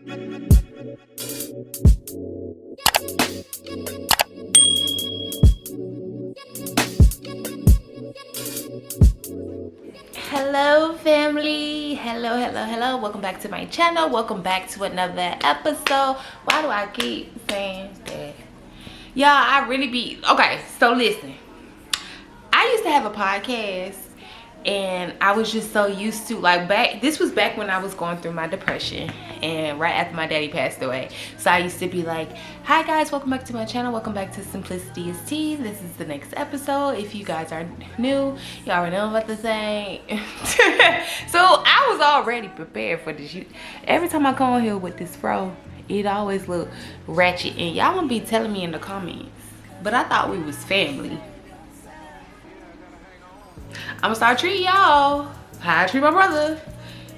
Hello family, hello, welcome back to my channel, welcome back to another episode. Why do I keep saying that? Y'all, I really be okay. So listen, I used to have a podcast and I was just so used to, like, this was back when I was going through my depression and right after my daddy passed away. So I used to be like, hi guys, welcome back to my channel, welcome back to Simplicity is Tea. This is the next episode. If you guys are new, you already know what to say. So I was already prepared for this. Every time I come on here with this fro, it always look ratchet, and y'all gonna be telling me in the comments, but I thought we was family. I'm gonna start treating y'all how I treat my brother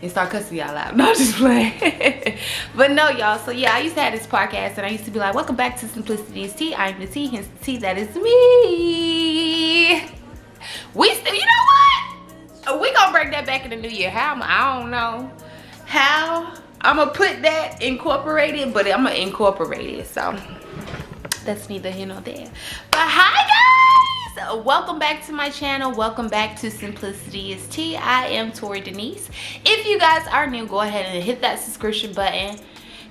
and start cussing y'all out. No, I'm just playing. But no, y'all. So yeah, I used to have this podcast and I used to be like, welcome back to Simplicity is Tea. I'm the tea, hence the tea that is me. We still, you know what? We gonna break that back in the new year. How? I don't know how I'm gonna put that incorporated, but I'm gonna incorporate it. So that's neither here nor there. But hi guys. Welcome back to my channel, welcome back to Simplicity is Tea. I am ToriDenise. If you guys are new, go ahead and hit that subscription button,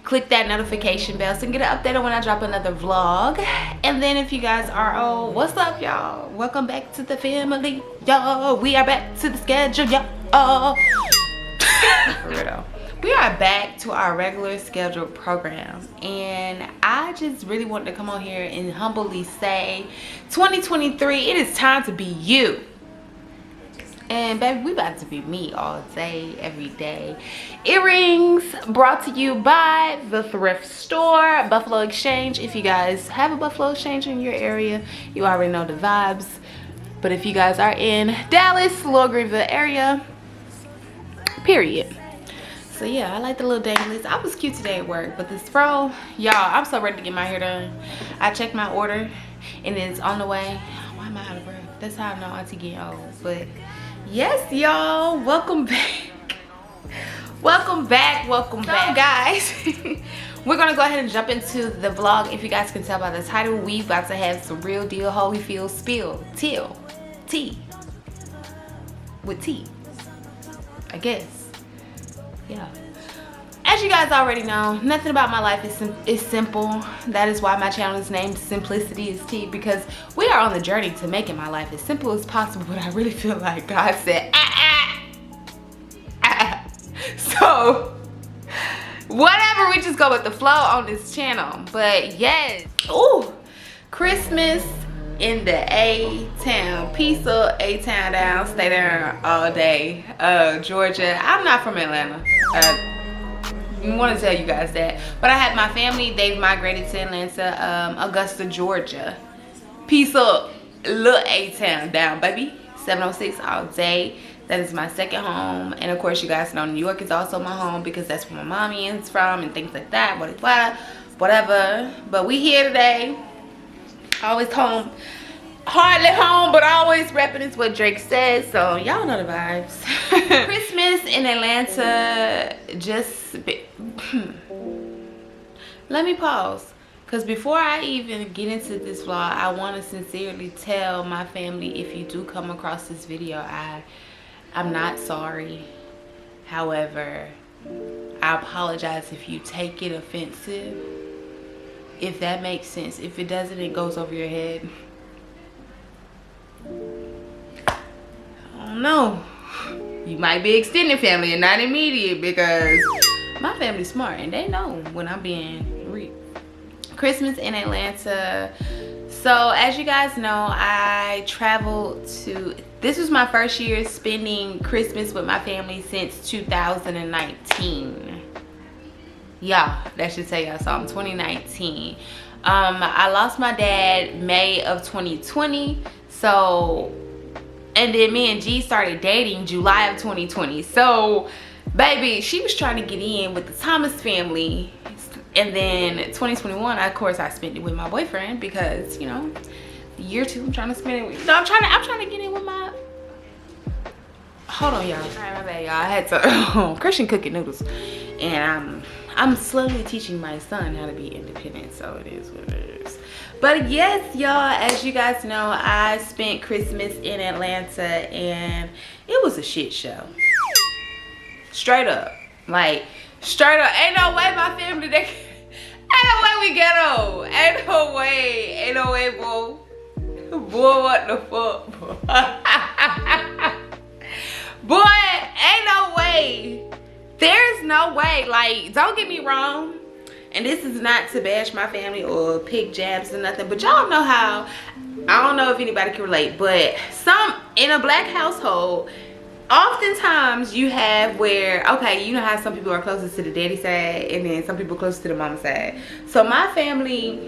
click that notification bell so you can get an update on when I drop another vlog. And then if you guys are old, what's up y'all? Welcome back to the family, y'all. We are back to the schedule, y'all. For real. We are back to our regular scheduled program, and I just really wanted to come on here and humbly say 2023, it is time to be you. And baby, we about to be me all day, every day. Earrings brought to you by the thrift store, Buffalo Exchange. If you guys have a Buffalo Exchange in your area, you already know the vibes. But if you guys are in Dallas, Lower Greenville area, period. So yeah, I like the little danglies. I was cute today at work, but this fro, y'all, I'm so ready to get my hair done. I checked my order and it's on the way. Why am I out of breath? That's how I know Auntie getting old. But yes, y'all, welcome back. Welcome back, guys. We're gonna go ahead and jump into the vlog. If you guys can tell by the title, we about to have some real deal Holyfield spill tea with tea, I guess. Yeah, as you guys already know, nothing about my life is simple. That is why my channel is named Simplicity is Tea, because we are on the journey to making my life as simple as possible. But I really feel like God said so whatever, we just go with the flow on this channel. But yes, ooh, Christmas in the A-Town. Peace up, A-Town down, stay there all day. Georgia. I'm not from Atlanta. I want to tell you guys that. But I had my family, they've migrated to Atlanta, Augusta, Georgia. Peace up, little A-Town down, baby. 706 all day. That is my second home. And of course, you guys know New York is also my home because that's where my mommy is from and things like that. Whatever. But we here today. Always home, hardly home, but always repping is what Drake says. So y'all know the vibes. Christmas in Atlanta let me pause, because before I even get into this vlog, I want to sincerely tell my family, if you do come across this video, I'm not sorry. However, I apologize if you take it offensive. If that makes sense. If it doesn't, it goes over your head. I don't know. You might be extended family and not immediate, because my family's smart and they know when I'm being real. Christmas in Atlanta. So as you guys know, I traveled to, this was my first year spending Christmas with my family since 2019. Yeah, that should tell y'all something. 2019. I lost my dad May of 2020. So, and then me and G started dating July of 2020. So, baby, she was trying to get in with the Thomas family. And then 2021, of course, I spent it with my boyfriend because, you know, year two, I'm trying to spend it with, no, I'm trying to get in with my, hold on, y'all. All right, my bad, y'all. I had to Christian cooking noodles. and I'm slowly teaching my son how to be independent, so it is what it is. But yes, y'all, as you guys know, I spent Christmas in Atlanta and it was a shit show. Straight up. Like, straight up. Ain't no way my family, ain't no way we ghetto. Ain't no way, bro. Boy, what the fuck, bro? Boy, ain't no way. There's no way. Like, don't get me wrong. And this is not to bash my family or pick jabs or nothing, but y'all know how, I don't know if anybody can relate, but in a black household, oftentimes you have where, okay, you know how some people are closest to the daddy side and then some people closest to the mama side. So my family,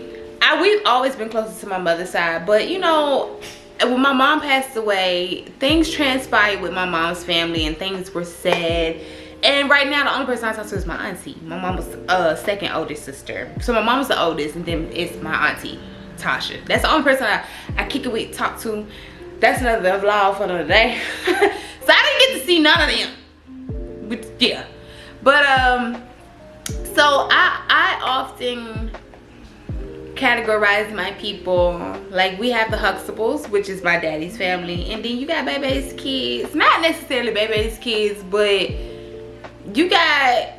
we've always been closest to my mother's side, but you know, when my mom passed away, things transpired with my mom's family and things were said. And right now, the only person I talk to is my auntie. My mama's second oldest sister. So my mom's the oldest, and then it's my auntie, Tasha. That's the only person I kick it with, talk to. That's another vlog for another day. So I didn't get to see none of them. But yeah. But so I often categorize my people, like we have the Huxtables, which is my daddy's family, and then you got Baby's kids. Not necessarily Baby's kids, but you got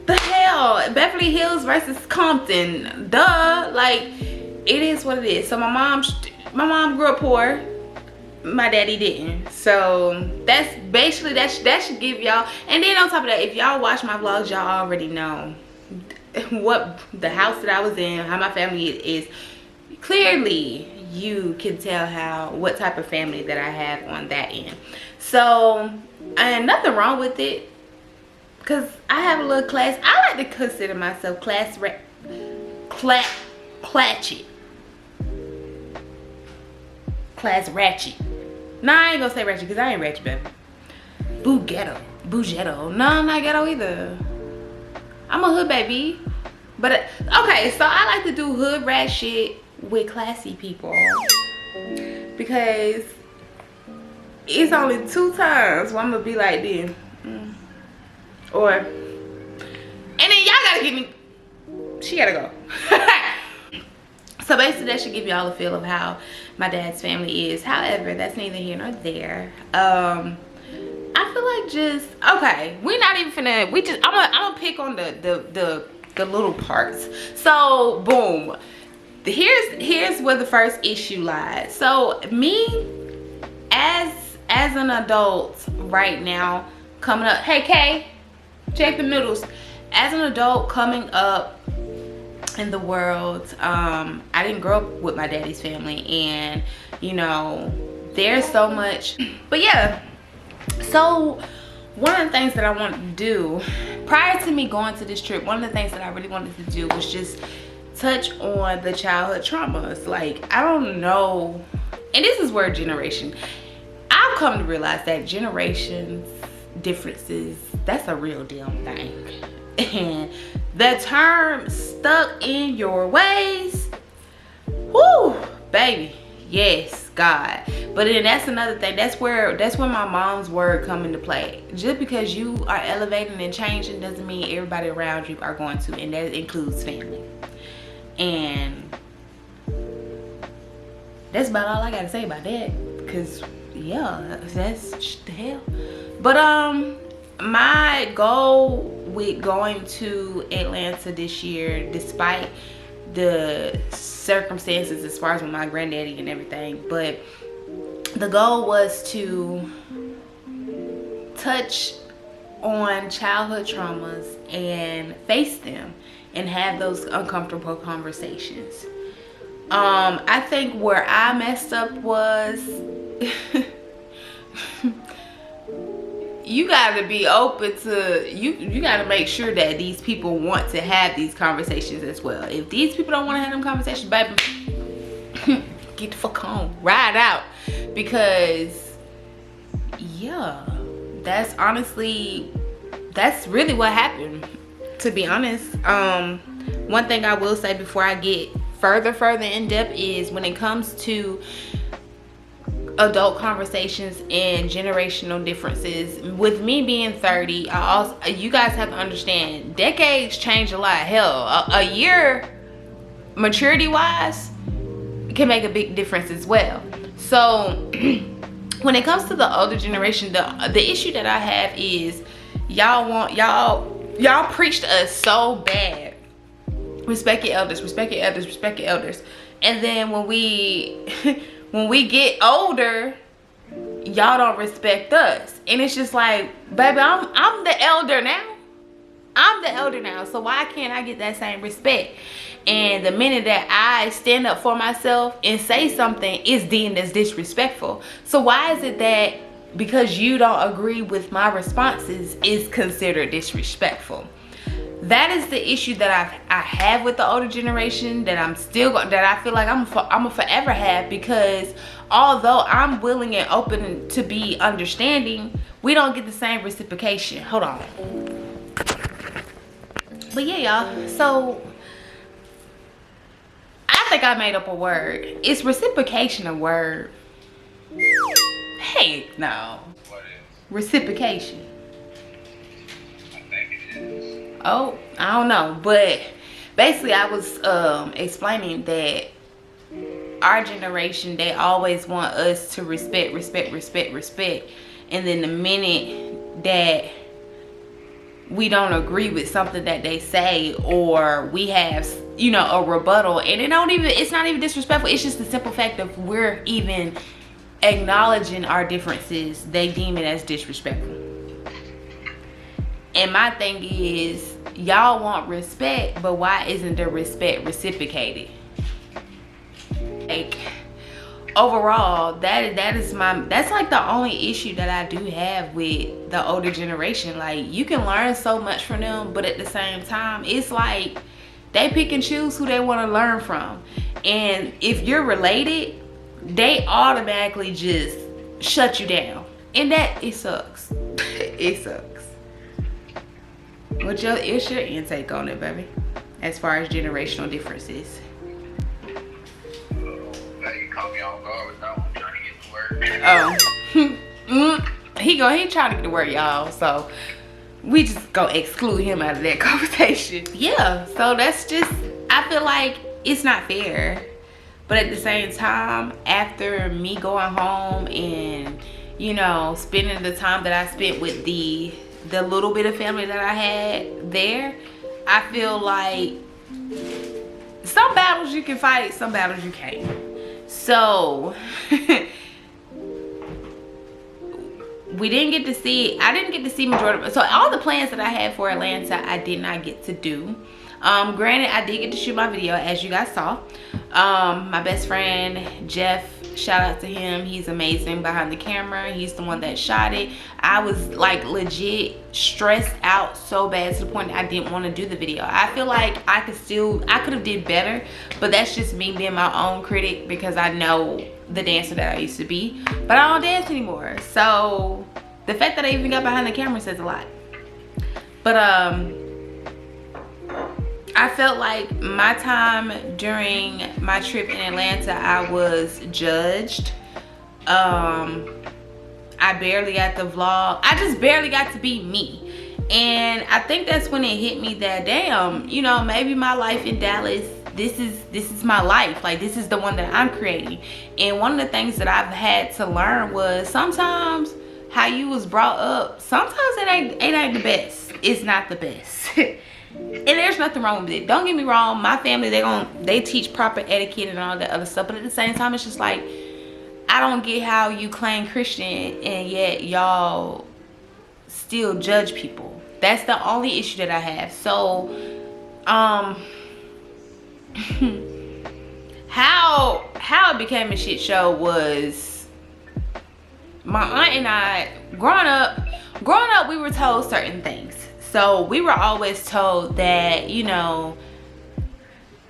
the hell, Beverly Hills versus Compton. Duh, like it is what it is. So my mom grew up poor, my daddy didn't. So that's basically that should give y'all. And then on top of that, if y'all watch my vlogs, y'all already know what the house that I was in, how my family is. Clearly you can tell what type of family that I have on that end. So, and nothing wrong with it, because I have a little class. I like to consider myself class ratchet. Nah, I ain't gonna say ratchet because I ain't ratchet, baby. Bougetto. No, I'm not ghetto either. I'm a hood baby. But okay, so I like to do hood rat shit with classy people, because it's only 2 times where I'm gonna be like this, or, and then y'all gotta give me, she gotta go. So basically that should give y'all a feel of how my dad's family is. However, that's neither here nor there. I feel like just, okay, we're not even finna, I'm gonna pick on the little parts. So boom, here's where the first issue lies. So me as an adult right now, coming up, hey Kay, check the noodles. As an adult coming up in the world, I didn't grow up with my daddy's family, and you know, there's so much. But yeah, so one of the things that I wanted to do prior to me going to this trip, one of the things that I really wanted to do was just touch on the childhood traumas. Like, I don't know, and this is where generation, I've come to realize that generations differences, that's a real damn thing. And the term stuck in your ways, whoo, baby, yes, God. But then that's another thing, that's where my mom's word come into play. Just because you are elevating and changing doesn't mean everybody around you are going to, and that includes family. And that's about all I gotta say about that, because yeah, that's the hell. But my goal with going to Atlanta this year, despite the circumstances as far as with my granddaddy and everything, but the goal was to touch on childhood traumas and face them and have those uncomfortable conversations. I think where I messed up was you gotta be open to, you gotta make sure that these people want to have these conversations as well. If these people don't want to have them conversations, baby, get the fuck home, ride out. Because yeah, that's really what happened, to be honest. One thing I will say before I get further in depth is when it comes to adult conversations and generational differences. With me being 30, you guys have to understand, decades change a lot. Hell, a year maturity wise can make a big difference as well. So when it comes to the older generation, the issue that I have is y'all preach to us so bad, respect your elders, respect your elders, respect your elders, and then when we get older, y'all don't respect us. And it's just like, baby, I'm the elder now. I'm the elder now, so why can't I get that same respect? And the minute that I stand up for myself and say something, it's deemed as disrespectful. So why is it that because you don't agree with my responses is considered disrespectful? That is the issue that I have with the older generation, that I feel like I'm a forever have, because although I'm willing and open to be understanding, we don't get the same reciprocation. Hold on. But yeah, y'all, so I think I made up a word. Is reciprocation a word? Hey, no. What is? Reciprocation. I think it is. Oh, I don't know, but basically I was explaining that our generation, they always want us to respect, and then the minute that we don't agree with something that they say, or we have, you know, a rebuttal, and it's not even disrespectful, it's just the simple fact of we're even acknowledging our differences, they deem it as disrespectful. And my thing is, y'all want respect, but why isn't the respect reciprocated? Like, overall, that's like the only issue that I do have with the older generation. Like, you can learn so much from them, but at the same time, it's like they pick and choose who they want to learn from. And if you're related, they automatically just shut you down, and it sucks. It sucks. What's your intake on it, baby, as far as generational differences? You caught me off guard with that one. I'm trying to get to work. He trying to get to work, y'all, so we just gonna exclude him out of that conversation. Yeah, so that's just, I feel like it's not fair. But at the same time, after me going home and, you know, spending the time that I spent with the little bit of family that I had there, I feel like some battles you can fight, some battles you can't. So I didn't get to see majority. So all the plans that I had for Atlanta, I did not get to do. Granted, I did get to shoot my video, as you guys saw. My best friend Jeff, shout out to him, he's amazing behind the camera. He's the one that shot it. I was like legit stressed out so bad to the point that I didn't want to do the video. I feel like I could have did better, but that's just me being my own critic, because I know the dancer that I used to be, but I don't dance anymore. So the fact that I even got behind the camera says a lot. But I felt like my time during my trip in Atlanta, I was judged. I barely got the vlog. I just barely got to be me. And I think that's when it hit me that, damn, you know, maybe my life in Dallas, this is my life. Like, this is the one that I'm creating. And one of the things that I've had to learn was sometimes how you was brought up, sometimes it ain't the best. It's not the best. And there's nothing wrong with it. Don't get me wrong, my family, they teach proper etiquette and all that other stuff, but at the same time, it's just like, I don't get how you claim Christian and yet y'all still judge people. That's the only issue that I have. So how it became a shit show was my aunt and I, growing up we were told certain things. So we were always told that, you know,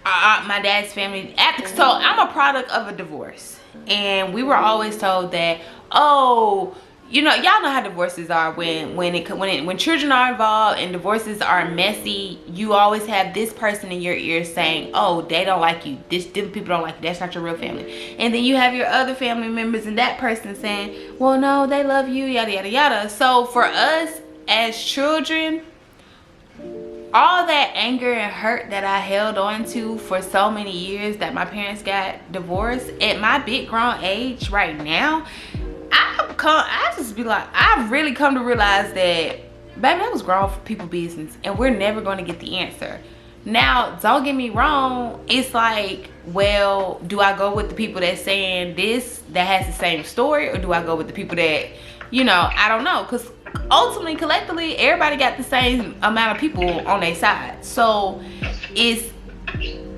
my dad's family, so I'm a product of a divorce, and we were always told that, oh, you know, y'all know how divorces are. When children are involved and divorces are messy, you always have this person in your ear saying, oh, they don't like you, them people don't like you, that's not your real family. And then you have your other family members and that person saying, well, no, they love you, yada yada yada. So for us as children, all that anger and hurt that I held on to for so many years that my parents got divorced, at my big grown age right now, I just be like, I've really come to realize that, baby, that was grown people business, and we're never going to get the answer. Now, don't get me wrong, it's like, well, do I go with the people that's saying this, that has the same story, or do I go with the people that, you know, I don't know, because ultimately, collectively, everybody got the same amount of people on their side. So it's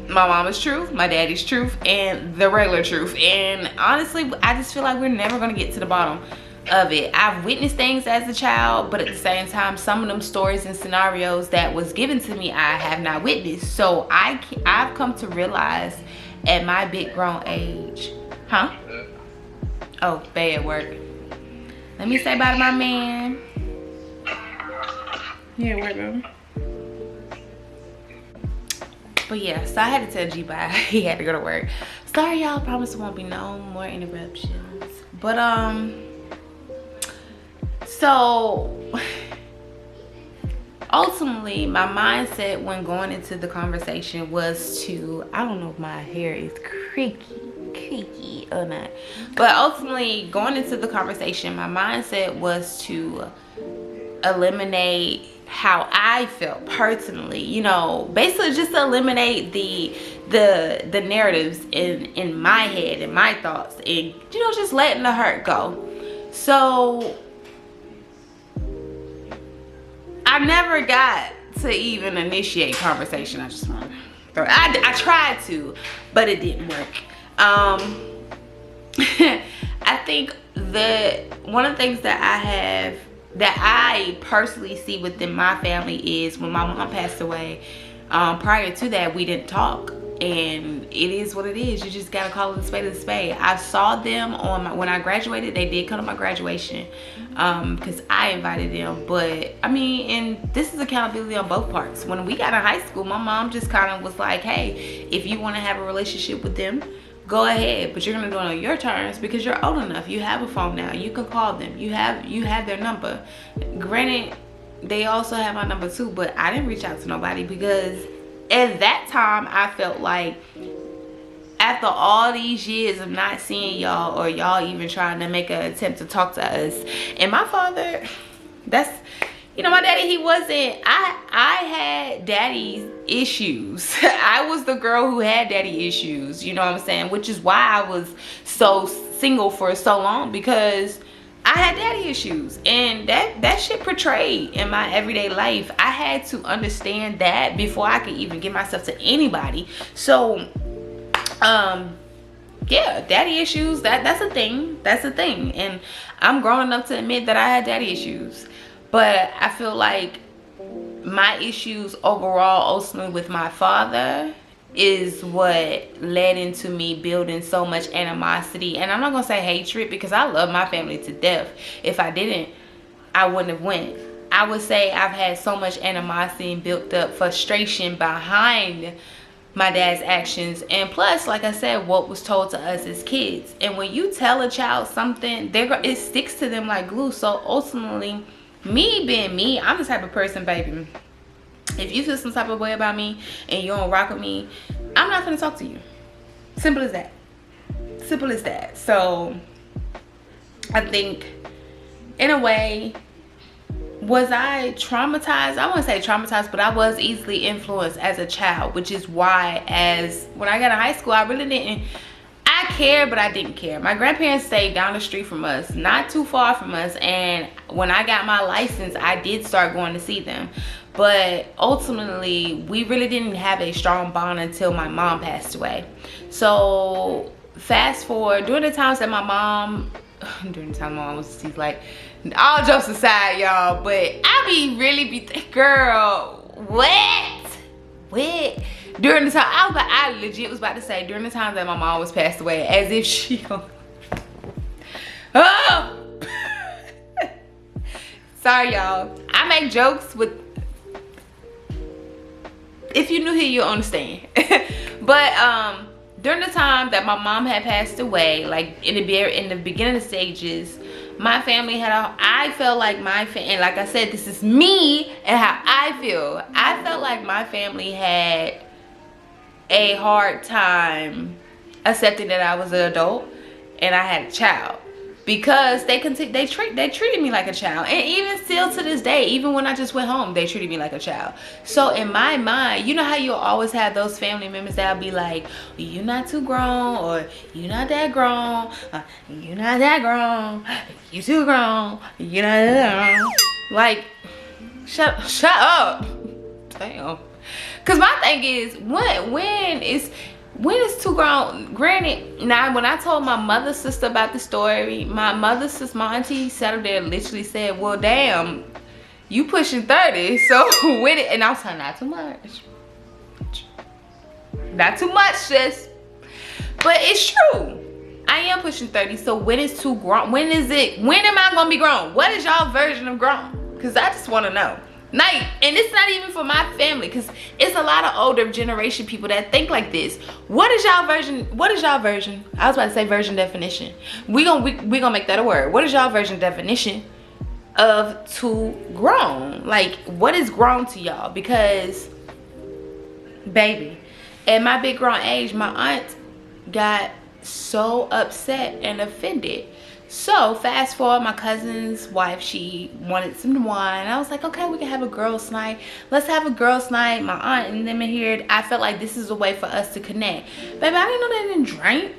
my mama's truth, my daddy's truth, and the regular truth. And honestly, I just feel like we're never going to get to the bottom of it. I've witnessed things as a child, but at the same time, some of them stories and scenarios that was given to me, I have not witnessed. So I've come to realize at my big grown age, oh, bad work. Let me say bye to my man. Yeah, work, baby. But yeah, so I had to tell G bye. He had to go to work. Sorry, y'all. Promise there won't be no more interruptions. But so ultimately, my mindset when going into the conversation was to, I don't know if my hair is creaky or not, but ultimately going into the conversation, my mindset was to eliminate how I felt personally, you know, basically just to eliminate the narratives in my head and my thoughts, and, you know, just letting the hurt go. So I never got to even initiate conversation. I just want to, I tried to, but it didn't work. I think one of the things that I personally see within my family is when my mom passed away, prior to that, we didn't talk. And it is what it is. You just gotta call it a spade. I saw them when I graduated. They did come to my graduation because I invited them. But I mean, and this is accountability on both parts. When we got in high school, my mom just kind of was like, hey, if you want to have a relationship with them, go ahead, but you're gonna do it on your terms because you're old enough. You have a phone now. You can call them. You have their number. Granted, they also have my number too, but I didn't reach out to nobody because at that time I felt like after all these years of not seeing y'all, or y'all even trying to make an attempt to talk to us, and my father, that's, you know, my daddy, he wasn't, I had daddy's issues. I was the girl who had daddy issues, you know what I'm saying? Which is why I was so single for so long, because I had daddy issues, and that shit portrayed in my everyday life. I had to understand that before I could even give myself to anybody. So, yeah, daddy issues, that's a thing. That's a thing. And I'm grown enough to admit that I had daddy issues. But I feel like my issues overall, ultimately with my father, is what led into me building so much animosity. And I'm not gonna say hatred, because I love my family to death. If I didn't, I wouldn't have went. I would say I've had so much animosity and built up frustration behind my dad's actions, and plus, like I said, what was told to us as kids. And when you tell a child something, it sticks to them like glue. So ultimately, me being me, I'm the type of person, baby, if you feel some type of way about me and you don't rock with me, I'm not gonna talk to you. Simple as that. Simple as that. So I think, in a way, was I traumatized? I wouldn't say traumatized, but I was easily influenced as a child, which is why when I got in high school, I really didn't, I cared, but I didn't care. My grandparents stayed down the street from us, not too far from us, and when I got my license, I did start going to see them. But ultimately, we really didn't have a strong bond until my mom passed away. So fast forward, during the times that my mom, she's like, all jokes aside, y'all, but I girl, what? During the time, I legit was about to say, during the time that my mom was passed away, as if she, oh, Sorry, y'all. I make jokes with, if you knew here, you'll understand. But during the time that my mom had passed away, like in the beginning stages, my family had I felt like and like I said, this is me and how I feel. I felt like my family had a hard time accepting that I was an adult and I had a child, because they treated me like a child. And even still to this day, even when I just went home, they treated me like a child. So in my mind, you know how you'll always have those family members that'll be like, you're not too grown, or you're not that grown, you're not that grown, you too grown, you're not that grown. Like, shut up. Damn. Cause my thing is, when is too grown? Granted, now when I told my mother's sister about the story, my mother's sister, my auntie sat up there and literally said, well, damn, you pushing 30, so with it. And I was telling her, not too much. Not too much, sis. But it's true. I am pushing 30, so when is too grown? When am I gonna be grown? What is y'all version of grown? Because I just want to know. Like, and it's not even for my family, because it's a lot of older generation people that think like this. What is y'all version? I was about to say version definition. We gonna make that a word. What is y'all version definition of too grown? Like, what is grown to y'all? Because, baby, at my big grown age, my aunt got so upset and offended. So fast forward, my cousin's wife, she wanted some wine. I was like, okay, we can have a girls' night. Let's have a girls' night. My aunt and them in here. I felt like this is a way for us to connect. Baby, I didn't know they didn't drink.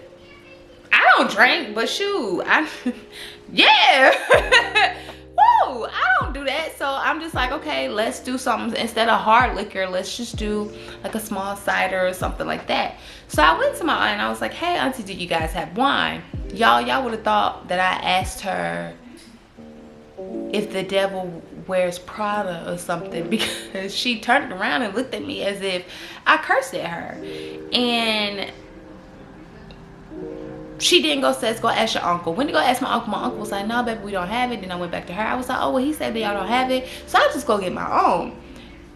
I don't drink, but shoot, yeah. Woo, I don't do that. So I'm just like, okay, let's do something. Instead of hard liquor, let's just do like a small cider or something like that. So I went to my aunt and I was like, hey, auntie, do you guys have wine? Y'all would have thought that I asked her if the devil wears Prada or something, because she turned around and looked at me as if I cursed at her. And she didn't go say, let's go ask your uncle. When to go ask my uncle was like, no, baby, we don't have it. Then I went back to her. I was like, oh, well, he said that y'all don't have it, so I'll just go get my own.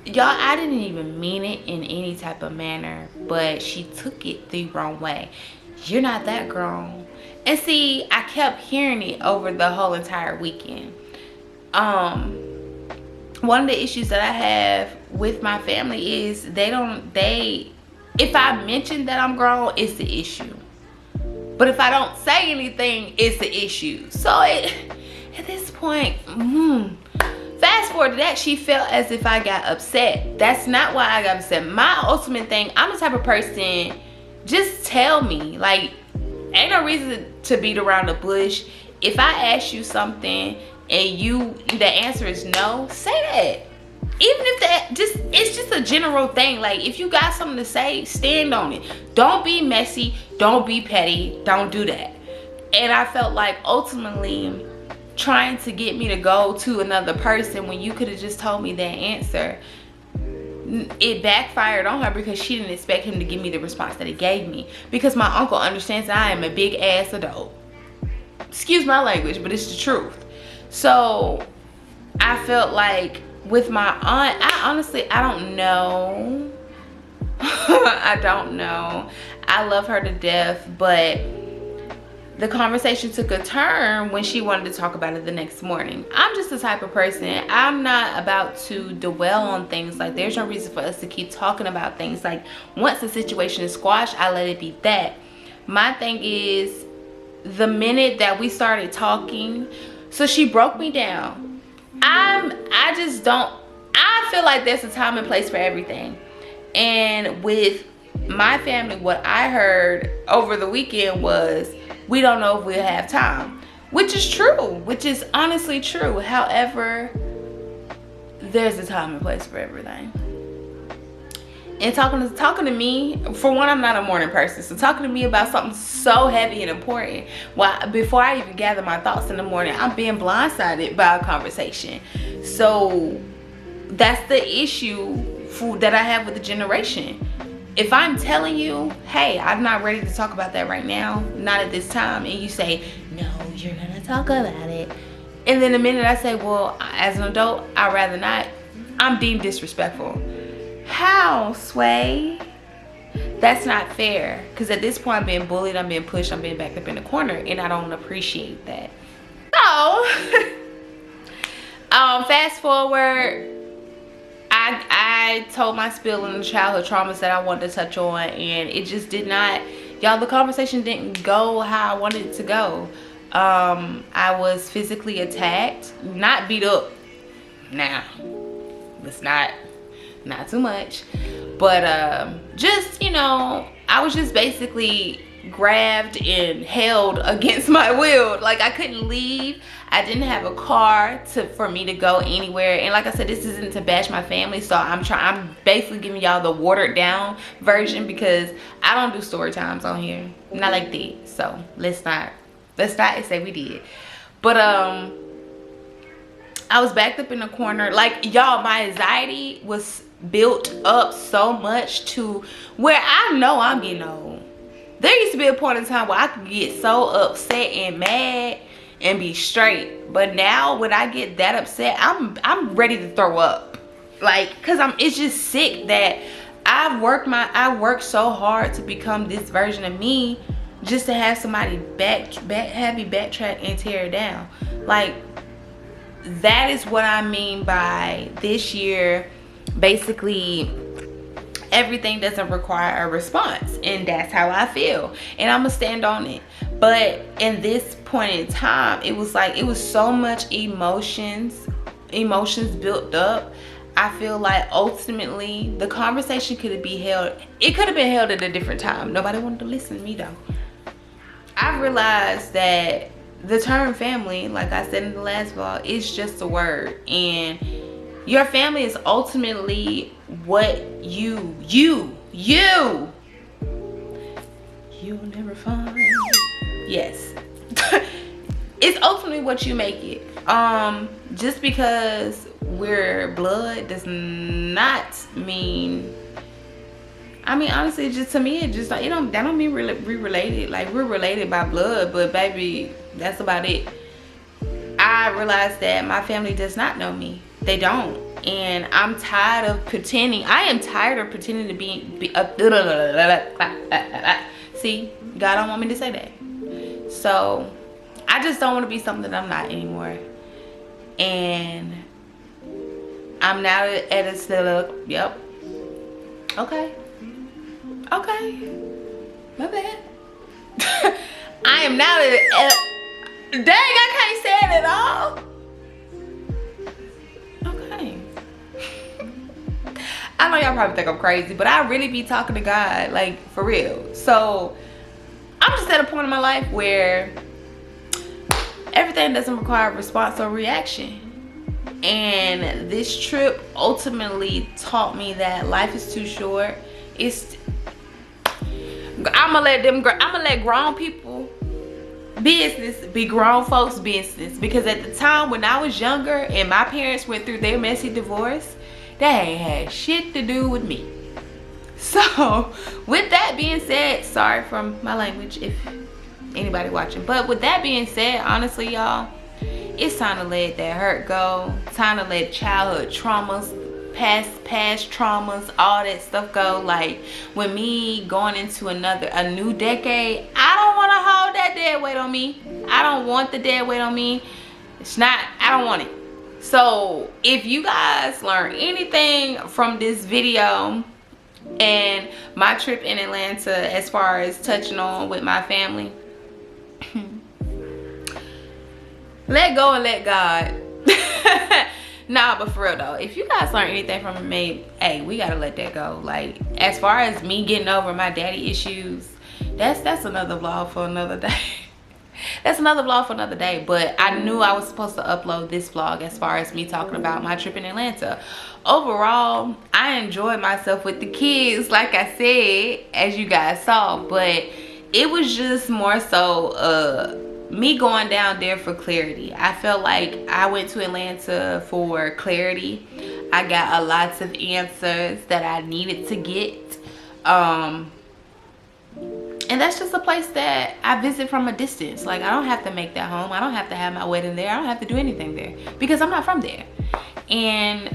Y'all, I didn't even mean it in any type of manner, but she took it the wrong way. You're not that grown. And see, I kept hearing it over the whole entire weekend. One of the issues that I have with my family is if I mention that I'm grown, it's the issue. But if I don't say anything, it's the issue. So at this point, fast forward to that, she felt as if I got upset. That's not why I got upset. My ultimate thing, I'm the type of person, just tell me. Like, ain't no reason to beat around the bush. If I ask you something and the answer is no, say that. Even if it's just a general thing. Like, if you got something to say, stand on it. Don't be messy, don't be petty, don't do that. And I felt like ultimately trying to get me to go to another person when you could have just told me that answer, it backfired on her, because she didn't expect him to give me the response that he gave me. Because my uncle understands that I am a big ass adult. Excuse my language, but it's the truth. So I felt like with my aunt, I don't know. I don't know. I love her to death, but the conversation took a turn when she wanted to talk about it the next morning. I'm just the type of person, I'm not about to dwell on things. Like, there's no reason for us to keep talking about things. Like, once the situation is squashed, I let it be that. My thing is, the minute that we started talking, so she broke me down. I feel like there's a time and place for everything. And with my family, what I heard over the weekend was, we don't know if we'll have time, which is true, which is honestly true. However, there's a time and place for everything. And talking to me, for one, I'm not a morning person, so talking to me about something so heavy and important, before I even gather my thoughts in the morning, I'm being blindsided by a conversation. So that's the issue that I have with the generation. If I'm telling you, hey, I'm not ready to talk about that right now, not at this time, and you say, no, you're gonna talk about it, And then the minute I say, well, as an adult, I'd rather not, I'm deemed disrespectful. How, Sway? That's not fair. Because at this point, I'm being bullied, I'm being pushed, I'm being backed up in the corner, and I don't appreciate that. So, fast forward, I told my spill in the childhood traumas that I wanted to touch on, and it just did not, y'all, the conversation didn't go how I wanted it to go. I was physically attacked, not beat up. Now, it's not too much, but just, you know, I was just basically grabbed and held against my will. Like, I couldn't leave. I didn't have a car for me to go anywhere. And like I said, this isn't to bash my family, so I'm basically giving y'all the watered down version, because I don't do story times on here, not like that. So let's not say we did. But I was backed up in the corner. Like, y'all, my anxiety was built up so much to where I know I'm getting old. There used to be a point in time where I could get so upset and mad and be straight. But now when I get that upset, I'm ready to throw up. Like, cause it's just sick that I worked so hard to become this version of me, just to have somebody have me backtrack and tear it down. Like, that is what I mean by this year, basically everything doesn't require a response, and that's how I feel, and I'm gonna stand on it. But in this point in time, it was like, it was so much emotions built up. I feel like ultimately the conversation could have been held, it could have been held at a different time. Nobody wanted to listen to me though. I realized that the term family, like I said in the last vlog, is just a word, and your family is ultimately what you'll never find. Yes. It's ultimately what you make it. Just because we're blood does not mean, I mean, honestly, just to me, it just like, that don't mean we're related. Like, we're related by blood, but baby, that's about it. I realized that my family does not know me. They don't. And I'm tired of pretending. I am tired of pretending to be see, God don't want me to say that. So I just don't want to be something I'm not anymore. And I'm now at a still, yep. Okay. My bad. I am now at dang, I can't say it at all. Okay. I know y'all probably think I'm crazy, but I really be talking to God, like, for real. So I'm just at a point in my life where everything doesn't require a response or reaction. And this trip ultimately taught me that life is too short. I'ma let grown people business be grown folks business, because at the time when I was younger and my parents went through their messy divorce, that ain't had shit to do with me. So with that being said, sorry for my language if anybody watching, but with that being said, honestly, y'all, it's time to let that hurt go. Time to let childhood traumas, past traumas, all that stuff go. Like, with me going into a new decade, I don't want to hold that dead weight on me. I don't want the dead weight on me. I don't want it. So if you guys learn anything from this video and my trip in Atlanta, as far as touching on with my family, let go and let God. Nah, but for real though, if you guys learn anything from me, hey, we gotta let that go. Like, as far as me getting over my daddy issues, that's another vlog for another day. That's another vlog for another day. But I knew I was supposed to upload this vlog as far as me talking about my trip in Atlanta. Overall, I enjoyed myself with the kids, like I said, as you guys saw, but it was just more so me going down there for clarity. I felt like I went to Atlanta for clarity. I got a lots of answers that I needed to get. And And that's just a place that I visit from a distance. Like, I don't have to make that home. I don't have to have my wedding there. I don't have to do anything there because I'm not from there. And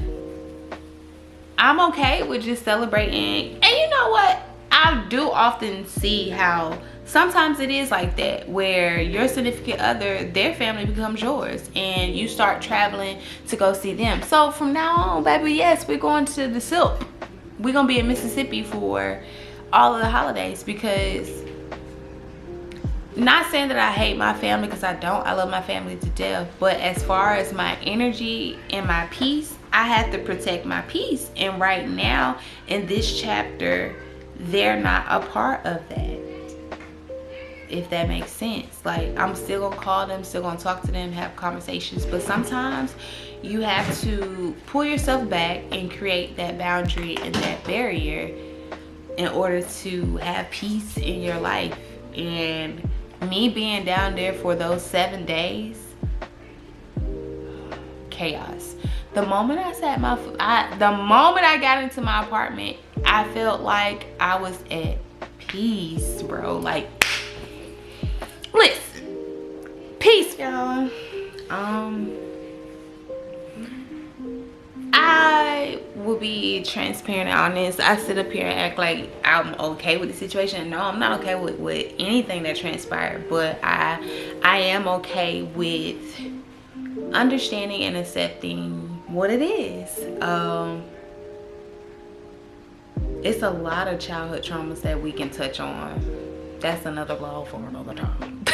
I'm okay with just celebrating. And you know what? I do often see how sometimes it is like that, where your significant other, their family becomes yours, and you start traveling to go see them. So from now on, baby, yes, we're going to the Silk. We're gonna be in Mississippi for all of the holidays, because not saying that I hate my family, because I don't. I love my family to death. But as far as my energy and my peace, I have to protect my peace. And right now in this chapter, they're not a part of that, if that makes sense. Like, I'm still gonna call them, still gonna talk to them, have conversations, but sometimes you have to pull yourself back and create that boundary and that barrier in order to have peace in your life. And me being down there for those 7 days, chaos. The moment I sat the moment I got into my apartment, I felt like I was at peace, bro. Like, listen, peace, y'all. I will be transparent and honest. I sit up here and act like I'm okay with the situation. No, I'm not okay with anything that transpired, but I am okay with understanding and accepting what it is. It's a lot of childhood traumas that we can touch on. That's another vlog for another time.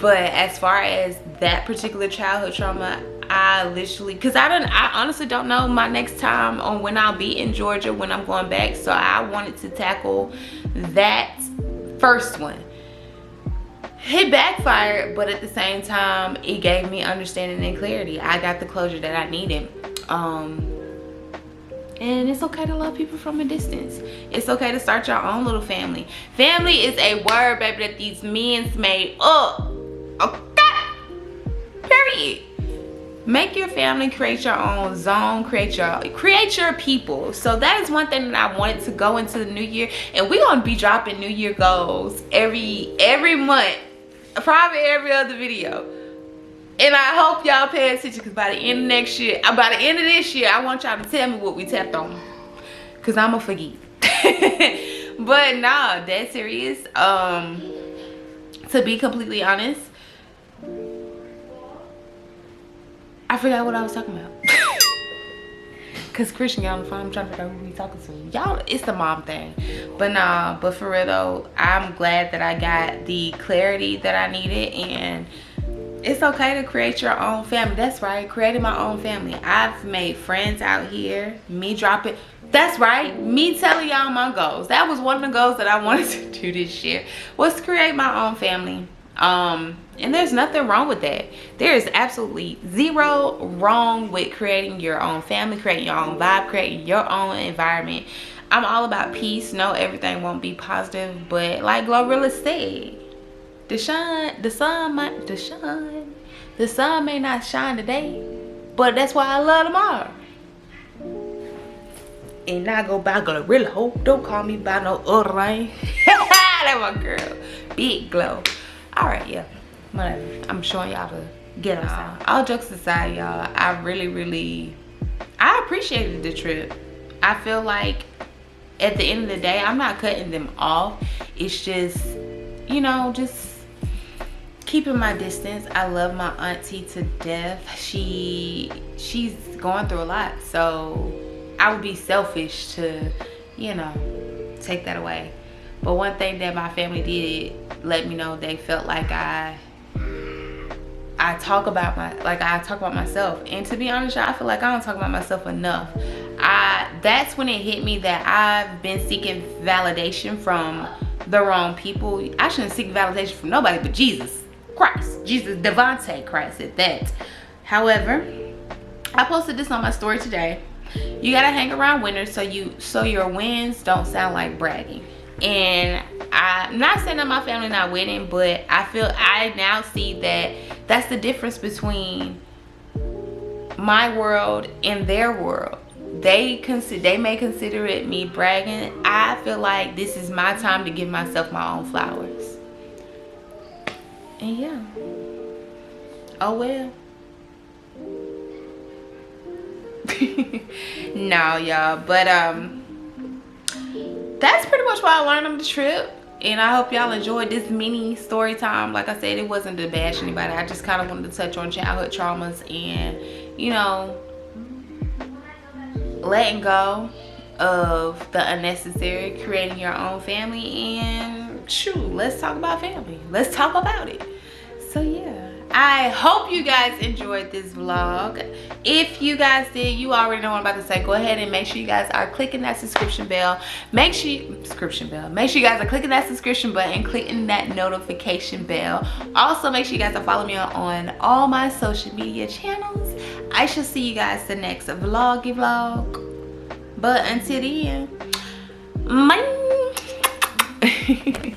But as far as that particular childhood trauma, I literally, because I honestly don't know my next time on when I'll be in Georgia, when I'm going back. So I wanted to tackle that first one. It backfired, but at the same time, it gave me understanding and clarity. I got the closure that I needed. And it's okay to love people from a distance. It's okay to start your own little family. Family is a word, baby, that these men's made up. Okay? Period. Make your family, create your own zone, create your people. So that is one thing that I wanted to go into the new year. And we're gonna be dropping New Year goals every month. Probably every other video. And I hope y'all pay attention, because by the end of next year, by the end of this year, I want y'all to tell me what we tapped on, because I'm going to forget. But nah, dead serious. To be completely honest, I forgot what I was talking about. Because Christian got on the phone, I'm trying to figure out who we talking to. Y'all, it's the mom thing. But nah, but for real though, I'm glad that I got the clarity that I needed. And it's okay to create your own family. That's right, creating my own family. I've made friends out here. Me dropping, that's right, me telling y'all my goals. That was one of the goals that I wanted to do this year, was to create my own family. And there's nothing wrong with that. There is absolutely zero wrong with creating your own family, creating your own vibe, creating your own environment. I'm all about peace. No, everything won't be positive, but like Glorilla said, the sun may not shine today, but that's why I love tomorrow. And I go by Glorilla. Hope don't call me by no other name. That's my girl, Big Glow. All right, yeah, whatever. I'm showing y'all to get us. All jokes aside, y'all, I really appreciated the trip. I feel like at the end of the day, I'm not cutting them off. It's just, you know, just keeping my distance. I love my auntie to death. She's going through a lot, so I would be selfish to, you know, take that away. But one thing that my family did let me know, they felt like I talk about myself. And to be honest, y'all, I feel like I don't talk about myself enough. That's when it hit me that I've been seeking validation from the wrong people. I shouldn't seek validation from nobody but Jesus Christ. Jesus Devontae Christ at that. However, I posted this on my story today. You gotta hang around winners so your wins don't sound like bragging. And I'm not saying that my family not winning, but I now see that that's the difference between my world and their world. they may consider it me bragging. I feel like this is my time to give myself my own flowers. And yeah. Oh well. No, y'all, but that's pretty much what I learned on the trip, and I hope y'all enjoyed this mini story time. Like I said, it wasn't to bash anybody. I just kind of wanted to touch on childhood traumas and, you know, letting go of the unnecessary, creating your own family, and shoot, let's talk about family. Let's talk about it. So yeah, I hope you guys enjoyed this vlog. If you guys did, you already know what I'm about to say. Go ahead and make sure you guys are clicking that subscription bell. Make sure you guys are clicking that subscription button, clicking that notification bell. Also, make sure you guys are following me on all my social media channels. I shall see you guys the next vlog. But until then, bye.